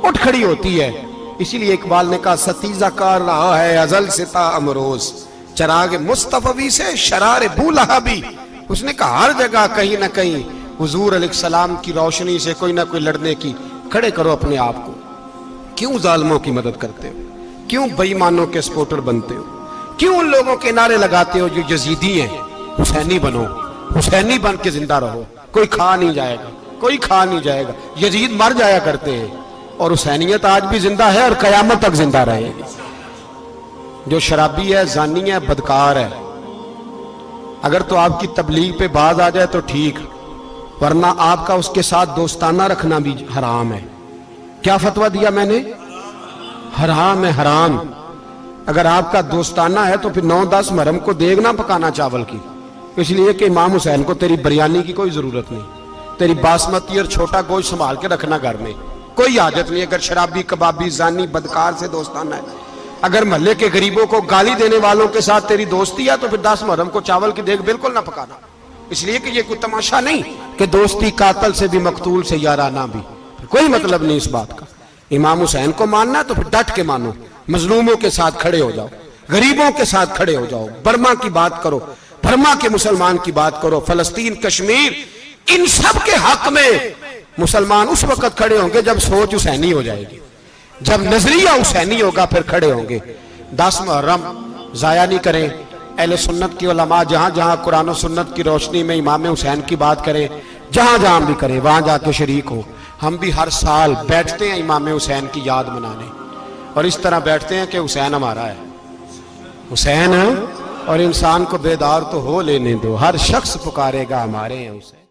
اٹھ کھڑی ہوتی ہے. اسی لیے اقبال نے کہا ستیزہ کار رہا ہے ازل سے تا امروز, چراغ مصطفی سے شرار بولہبی. اس نے کہا ہر جگہ کہیں نہ کہیں حضور علیہ السلام کی روشنی سے کوئی نہ کوئی لڑنے کی. کھڑے کرو اپنے آپ کو. کیوں ظالموں کی مدد کرتے ہو؟ کیوں بے ایمانوں کے سپورٹر بنتے ہو؟ کیوں ان لوگوں کے نعرے لگاتے ہو جو یزیدی ہیں؟ حسینی بنو, حسینی بن کے زندہ رہو. کوئی کھا نہیں جائے گا, کوئی کھا نہیں جائے گا. یزید مر جایا کرتے ہیں اور حسینیت آج بھی زندہ ہے اور قیامت تک زندہ رہے گی. جو شرابی ہے, زانی ہے, بدکار ہے, اگر تو آپ کی تبلیغ پہ باز آ جائے تو ٹھیک, ورنہ آپ کا اس کے ساتھ دوستانہ رکھنا بھی حرام ہے. کیا فتویٰ دیا میں نے؟ حرام ہے, حرام. اگر آپ کا دوستانہ ہے تو پھر 9-10 محرم کو دیگ نہ پکانا چاول کی, اس لیے کہ امام حسین کو تیری بریانی کی کوئی ضرورت نہیں. تیری باسمتی اور چھوٹا گوشت سنبھال کے رکھنا گھر میں, کوئی حاجت نہیں. اگر شرابی, کبابی, زانی, بدکار سے دوستانہ ہے, اگر محلے کے غریبوں کو گالی دینے والوں کے ساتھ تیری دوستی ہے تو پھر 10 محرم کو چاول کی دیگ بالکل نہ پکانا. اس لیے کہ یہ کوئی تماشا نہیں کہ دوستی قاتل سے بھی مقتول سے یارانہ بھی, کوئی مطلب نہیں اس بات کا. امام حسین کو ماننا تو پھر ڈٹ کے مانو, مظلوموں کے ساتھ کھڑے ہو جاؤ, غریبوں کے ساتھ کھڑے ہو جاؤ, برما کی بات کرو, برما کے مسلمان کی بات کرو, فلسطین, کشمیر, ان سب کے حق میں مسلمان اس وقت کھڑے ہوں گے جب سوچ حسینی ہو جائے گی, جب نظریہ حسینی ہوگا پھر کھڑے ہوں گے. 10 محرم ضائع نہیں کریں. اہل سنت کی علماء جہاں جہاں قرآن و سنت کی روشنی میں امام حسین کی بات کریں, جہاں جہاں بھی کریں, وہاں جا کے شریک ہو. ہم بھی ہر سال بیٹھتے ہیں امام حسین کی یاد منانے, اور اس طرح بیٹھتے ہیں کہ حسین ہمارا ہے, حسین ہے, اور انسان کو بیدار تو ہو لینے دو, ہر شخص پکارے گا ہمارے ہیں حسین.